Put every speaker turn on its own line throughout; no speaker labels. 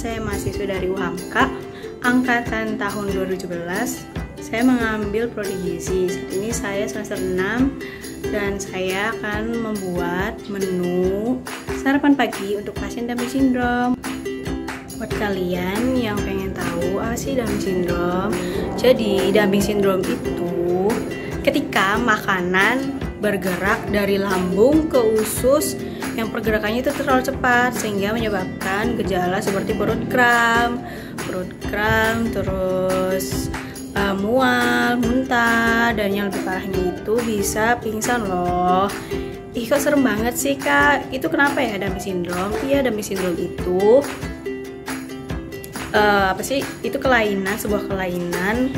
saya mahasiswa dari UHAMKA angkatan tahun 2017. Saya mengambil prodi gizi. Saat ini saya semester 6 dan saya akan membuat menu sarapan pagi untuk pasien Dumping Syndrome. Buat kalian yang pengen tahu apa sih Dumping Syndrome, jadi Dumping Syndrome itu ketika makanan bergerak dari lambung ke usus yang pergerakannya itu terlalu cepat sehingga menyebabkan gejala seperti perut kram, terus mual, muntah, dan yang lebih parahnya itu bisa pingsan loh. Ih, kok serem banget sih kak? Itu kenapa ya Dumping Syndrome? Iya, Dumping Syndrome itu apa sih? Itu kelainan, sebuah kelainan.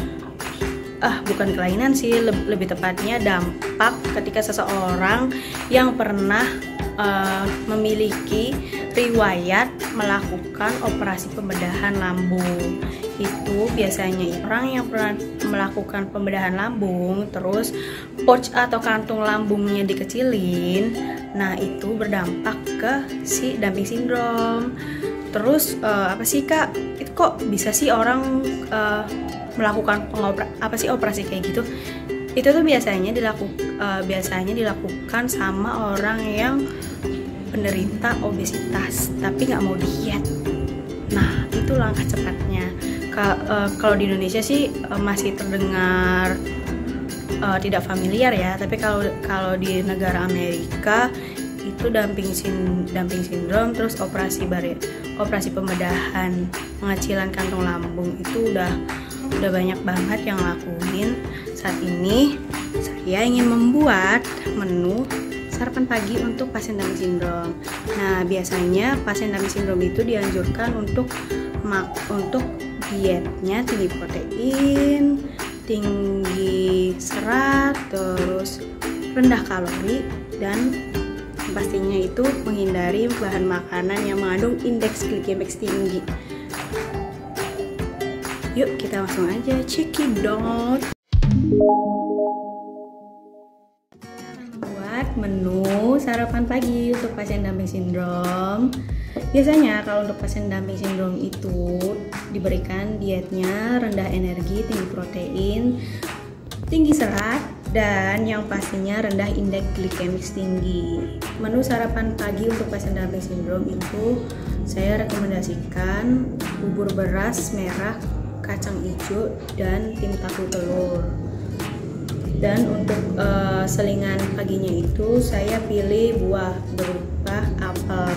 Bukan kelainan sih, lebih tepatnya dampak ketika seseorang yang pernah memiliki riwayat melakukan operasi pembedahan lambung. Itu biasanya orang yang pernah melakukan pembedahan lambung, terus pouch atau kantung lambungnya dikecilin, nah itu berdampak ke si Dumping Syndrome. Terus apa sih kak, itu kok bisa sih orang melakukan operasi kayak gitu? Itu tuh biasanya dilakukan sama orang yang penderita obesitas tapi nggak mau diet. Nah, itu langkah cepatnya. Kalau di Indonesia sih masih terdengar tidak familiar ya, tapi kalau di negara Amerika itu Dumping Syndrome, terus operasi pembedahan pengecilan kantung lambung itu udah banyak banget yang lakuin. Saat ini saya ingin membuat menu sarapan pagi untuk pasien Dumping Syndrome. Nah, biasanya pasien Dumping Syndrome itu dianjurkan untuk dietnya tinggi protein, tinggi serat, terus rendah kalori, dan pastinya itu menghindari bahan makanan yang mengandung indeks glikemik tinggi. Yuk kita langsung aja cekidot. Buat menu sarapan pagi untuk pasien Dumping Syndrome. Biasanya kalau untuk pasien Dumping Syndrome itu diberikan dietnya rendah energi, tinggi protein, tinggi serat, dan yang pastinya rendah indeks glikemik tinggi. Menu sarapan pagi untuk pasien Dumping Syndrome itu saya rekomendasikan bubur beras merah, kacang hijau, dan tim tahu telur. Dan untuk selingan paginya itu saya pilih buah berupa apel.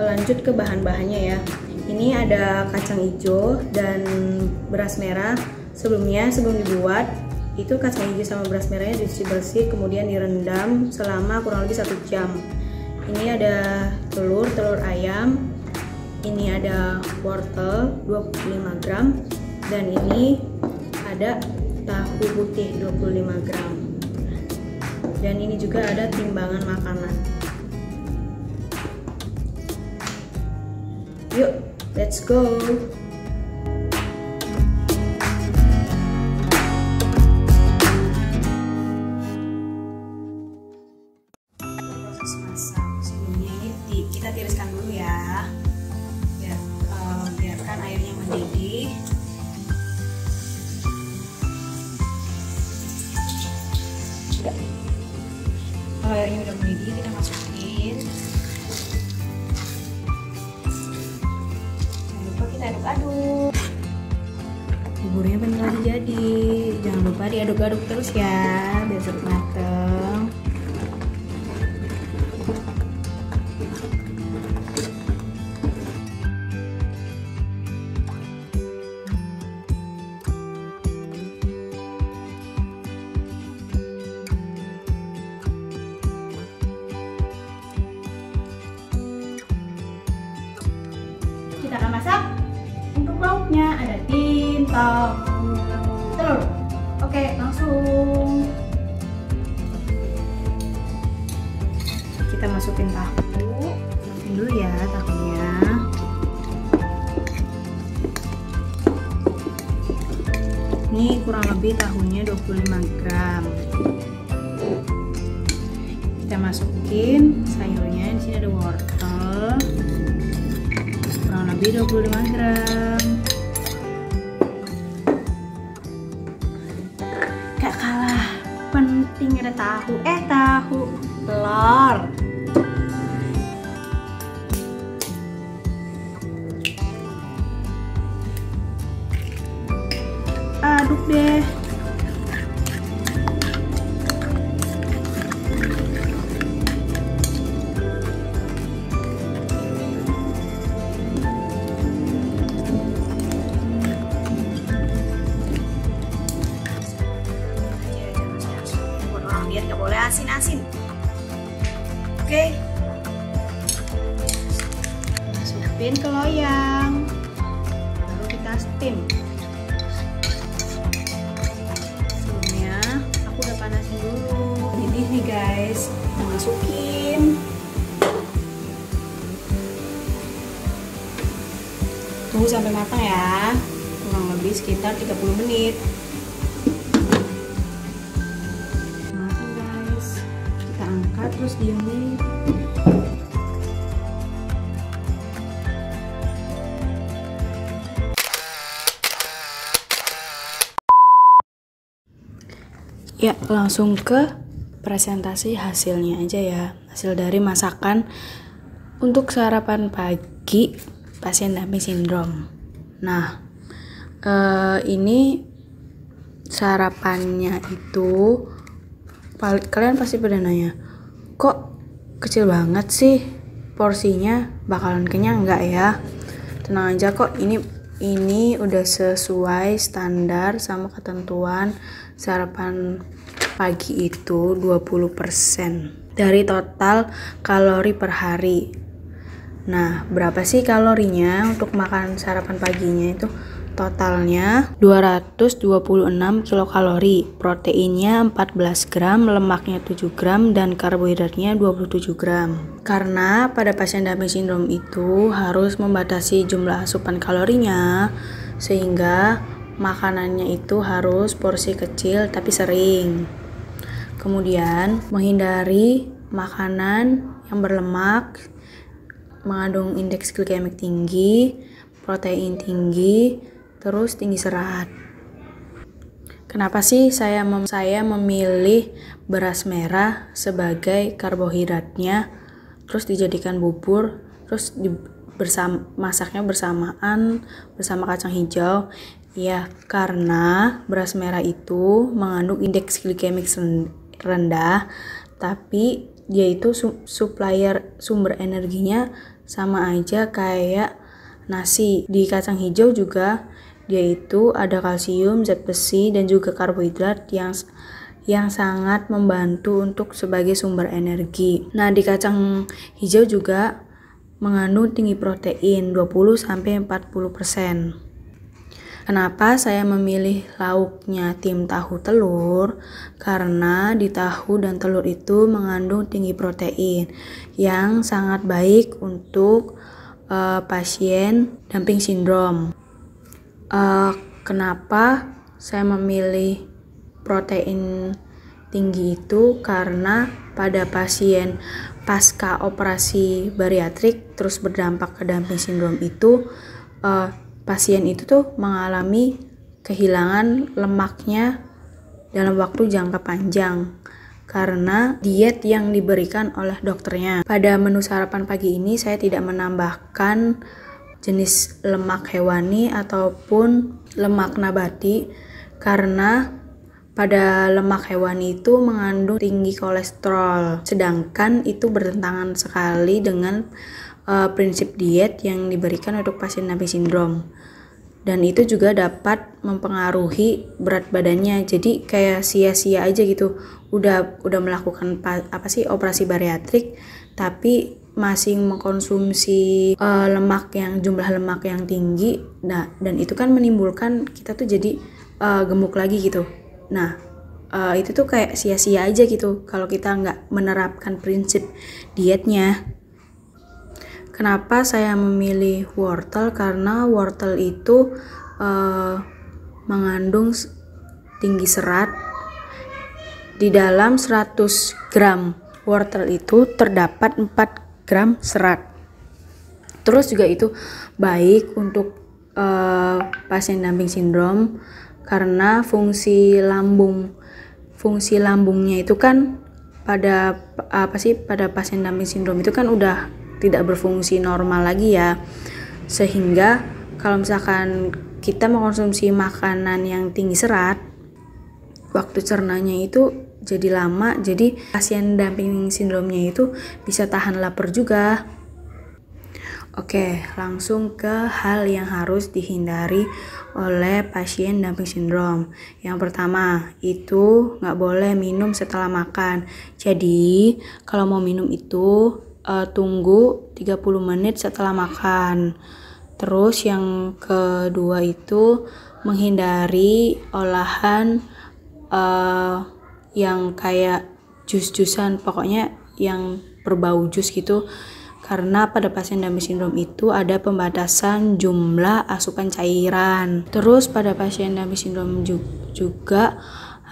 Lanjut ke bahan-bahannya ya. Ini ada kacang hijau dan beras merah. Sebelum dibuat itu kacang hijau sama beras merahnya dicuci bersih, kemudian direndam selama kurang lebih 1 jam. Ini ada telur ayam, ini ada wortel 25 gram, dan ini ada tahu putih 25 gram, dan ini juga ada timbangan makanan. Yuk, let's go. Proses masak sebelumnya ini kita tiriskan dulu ya, biarkan airnya mendidih. Kalau airnya udah mendidih, kita masukin. Aduk-aduk, buburnya bentar lagi jadi. Jangan lupa diaduk-aduk terus ya biar cepat mateng. Kita akan masak. Untuk lauknya ada tim tahu telur. Oke, langsung kita masukin tahu. Masukin dulu ya tahunya. Ini Ini kurang lebih tahunya 25 gram. Kita masukin sayurnya. Di sini ada wortel kurang lebih 25 gram. Gak kalah penting ada tahu. Tahu telur. Aduk deh. Buat orang diet gak boleh asin-asin. Oke. Masukin ke loyang. Baru kita steam. Panasin dulu. Jadi nih guys, masukin. Tunggu sampai matang ya. Kurang lebih sekitar 30 menit. Matang guys. Kita angkat terus diemin. Ya, langsung ke presentasi hasilnya aja ya. Hasil dari masakan untuk sarapan pagi pasien Dumping Syndrome. Nah, ini sarapannya itu kalian pasti pada nanya, kok kecil banget sih porsinya, bakalan kenyang nggak ya? Tenang aja kok, ini udah sesuai standar sama ketentuan sarapan pagi itu 20% dari total kalori per hari. Nah, berapa sih kalorinya untuk makan sarapan paginya itu? Totalnya 226 kilokalori, proteinnya 14 gram, lemaknya 7 gram, dan karbohidratnya 27 gram. Karena pada pasien Dumping Syndrome itu harus membatasi jumlah asupan kalorinya, sehingga makanannya itu harus porsi kecil tapi sering. Kemudian menghindari makanan yang berlemak, mengandung indeks glikemik tinggi, protein tinggi, terus tinggi serat. Kenapa sih saya memilih beras merah sebagai karbohidratnya, terus dijadikan bubur, terus masaknya bersamaan bersama kacang hijau? Ya, karena beras merah itu mengandung indeks glikemik rendah, tapi dia itu supplier sumber energinya sama aja kayak nasi. Di kacang hijau juga dia itu ada kalsium, zat besi, dan juga karbohidrat yang sangat membantu untuk sebagai sumber energi. Nah, di kacang hijau juga mengandung tinggi protein 20-40%. Kenapa saya memilih lauknya tim tahu telur? Karena di tahu dan telur itu mengandung tinggi protein yang sangat baik untuk pasien Dumping Syndrome. Kenapa saya memilih protein tinggi itu? Karena pada pasien pasca operasi bariatrik terus berdampak ke Dumping Syndrome itu, pasien itu tuh mengalami kehilangan lemaknya dalam waktu jangka panjang karena diet yang diberikan oleh dokternya. Pada menu sarapan pagi ini saya tidak menambahkan jenis lemak hewani ataupun lemak nabati karena pada lemak hewani itu mengandung tinggi kolesterol, sedangkan itu bertentangan sekali dengan prinsip diet yang diberikan untuk pasien Dumping Syndrome, dan itu juga dapat mempengaruhi berat badannya. Jadi kayak sia-sia aja gitu, udah melakukan operasi bariatrik tapi masih mengkonsumsi jumlah lemak yang tinggi. Nah, dan itu kan menimbulkan kita tuh jadi gemuk lagi gitu. Nah, itu tuh kayak sia-sia aja gitu kalau kita nggak menerapkan prinsip dietnya. Kenapa saya memilih wortel? Karena wortel itu mengandung tinggi serat. Di dalam 100 gram wortel itu terdapat 4 gram serat. Terus juga itu baik untuk pasien dumping sindrom karena fungsi lambungnya itu kan pada pasien dumping sindrom itu kan udah tidak berfungsi normal lagi ya. Sehingga kalau misalkan kita mengkonsumsi makanan yang tinggi serat, waktu cernanya itu jadi lama, jadi pasien dumping sindromnya itu bisa tahan lapar juga. Oke, langsung ke hal yang harus dihindari oleh pasien dumping sindrom. Yang pertama, itu nggak boleh minum setelah makan. Jadi, kalau mau minum itu tunggu 30 menit setelah makan. Terus yang kedua itu menghindari olahan yang kayak jus-jusan, pokoknya yang berbau jus gitu, karena pada pasien dumping sindrom itu ada pembatasan jumlah asupan cairan. Terus pada pasien dumping sindrom juga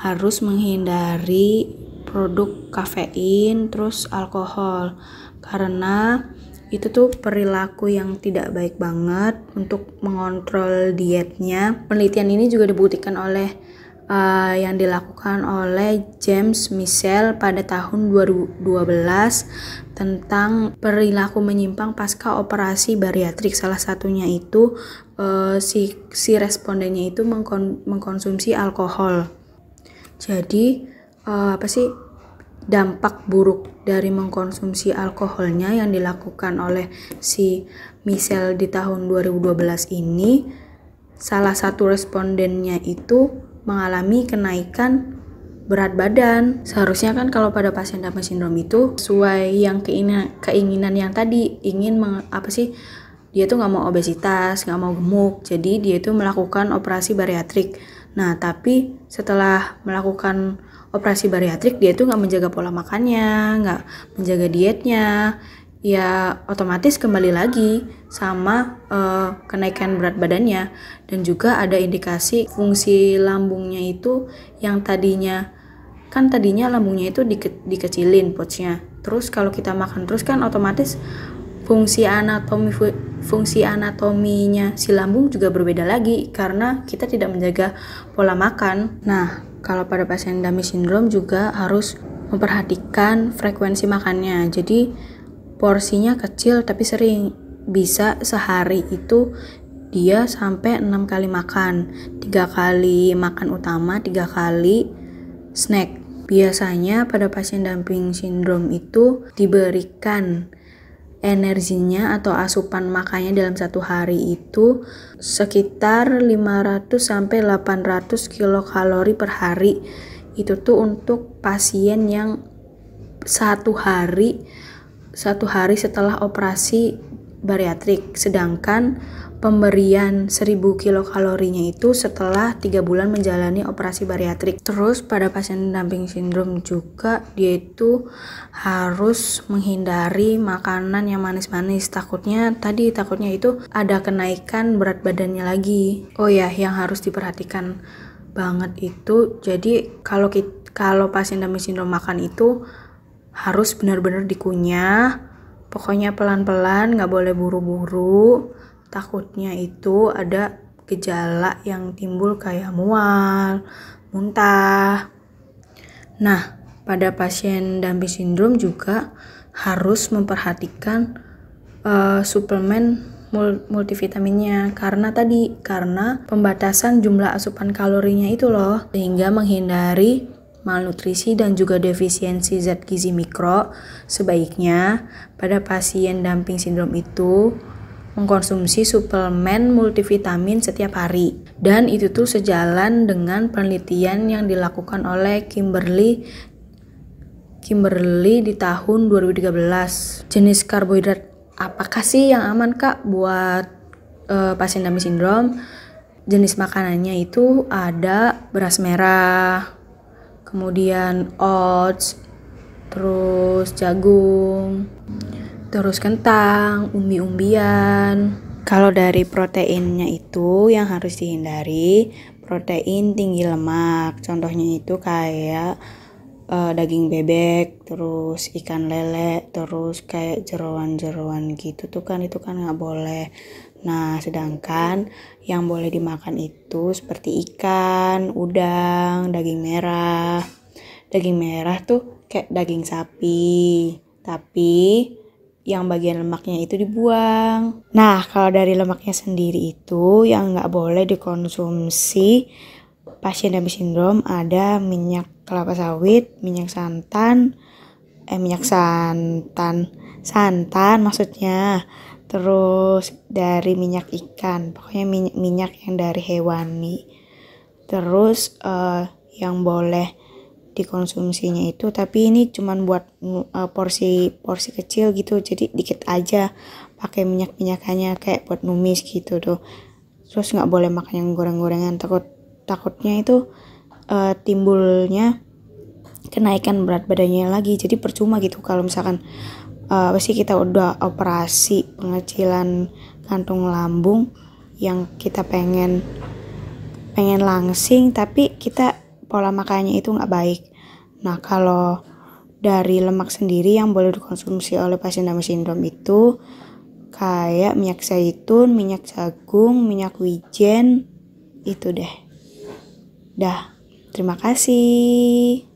harus menghindari produk kafein terus alkohol, karena itu tuh perilaku yang tidak baik banget untuk mengontrol dietnya. Penelitian ini juga dibuktikan oleh yang dilakukan oleh James Michel pada tahun 2012 tentang perilaku menyimpang pasca operasi bariatrik. Salah satunya itu si respondennya itu mengkonsumsi alkohol. Jadi dampak buruk dari mengkonsumsi alkoholnya yang dilakukan oleh si Michel di tahun 2012 ini, salah satu respondennya itu mengalami kenaikan berat badan. Seharusnya kan kalau pada pasien dumping sindrom itu sesuai yang keinginan yang tadi, ingin dia tuh nggak mau obesitas, nggak mau gemuk, jadi dia itu melakukan operasi bariatrik. Nah, tapi setelah melakukan operasi bariatrik, dia tuh nggak menjaga pola makannya, nggak menjaga dietnya, ya otomatis kembali lagi sama kenaikan berat badannya. Dan juga ada indikasi fungsi lambungnya itu yang tadinya lambungnya itu dikecilin pouchnya. Terus kalau kita makan terus kan otomatis fungsi anatominya si lambung juga berbeda lagi karena kita tidak menjaga pola makan. Nah, kalau pada pasien dumping sindrom juga harus memperhatikan frekuensi makannya. Jadi porsinya kecil tapi sering, bisa sehari itu dia sampai 6 kali makan, 3 kali makan utama, 3 kali snack. Biasanya pada pasien dumping sindrom itu diberikan energinya atau asupan makannya dalam satu hari itu sekitar 500 sampai 800 kilokalori per hari. Itu tuh untuk pasien yang satu hari setelah operasi bariatrik, sedangkan pemberian 1000 kilokalorinya itu setelah 3 bulan menjalani operasi bariatrik. Terus pada pasien dumping sindrom juga dia itu harus menghindari makanan yang manis-manis, takutnya itu ada kenaikan berat badannya lagi. Oh ya, yang harus diperhatikan banget itu, jadi kalau pasien dumping sindrom makan itu harus benar-benar dikunyah, pokoknya pelan-pelan, nggak boleh buru-buru. Takutnya itu ada gejala yang timbul kayak mual, muntah. Nah, pada pasien dumping sindrom juga harus memperhatikan suplemen multivitaminnya karena pembatasan jumlah asupan kalorinya itu loh, sehingga menghindari malnutrisi dan juga defisiensi zat gizi mikro. Sebaiknya pada pasien dumping sindrom itu mengkonsumsi suplemen multivitamin setiap hari, dan itu tuh sejalan dengan penelitian yang dilakukan oleh Kimberly di tahun 2013. Jenis karbohidrat apakah sih yang aman Kak buat pasien dumping sindrom? Jenis makanannya itu ada beras merah, kemudian oats, terus jagung, terus kentang, umbi-umbian. Kalau dari proteinnya itu yang harus dihindari protein tinggi lemak. Contohnya itu kayak daging bebek, terus ikan lele, terus kayak jeroan-jeroan gitu tuh kan, itu kan nggak boleh. Nah, sedangkan yang boleh dimakan itu seperti ikan, udang, daging merah. Daging merah tuh kayak daging sapi, tapi yang bagian lemaknya itu dibuang. Nah, kalau dari lemaknya sendiri itu yang nggak boleh dikonsumsi pasien DMS sindrom ada minyak kelapa sawit, santan maksudnya, terus dari minyak ikan, pokoknya minyak yang dari hewani. Terus yang boleh dikonsumsinya itu, tapi ini cuman buat porsi kecil gitu, jadi dikit aja pakai minyakannya kayak buat numis gitu tuh. Terus nggak boleh makan yang goreng-gorengan, takutnya itu timbulnya kenaikan berat badannya lagi. Jadi percuma gitu kalau misalkan pasti kita udah operasi pengecilan kantung lambung yang kita pengen langsing, tapi kita pola makannya itu nggak baik. Nah, kalau dari lemak sendiri yang boleh dikonsumsi oleh pasien DMS sindrom itu kayak minyak zaitun, minyak jagung, minyak wijen, itu deh. Dah, terima kasih.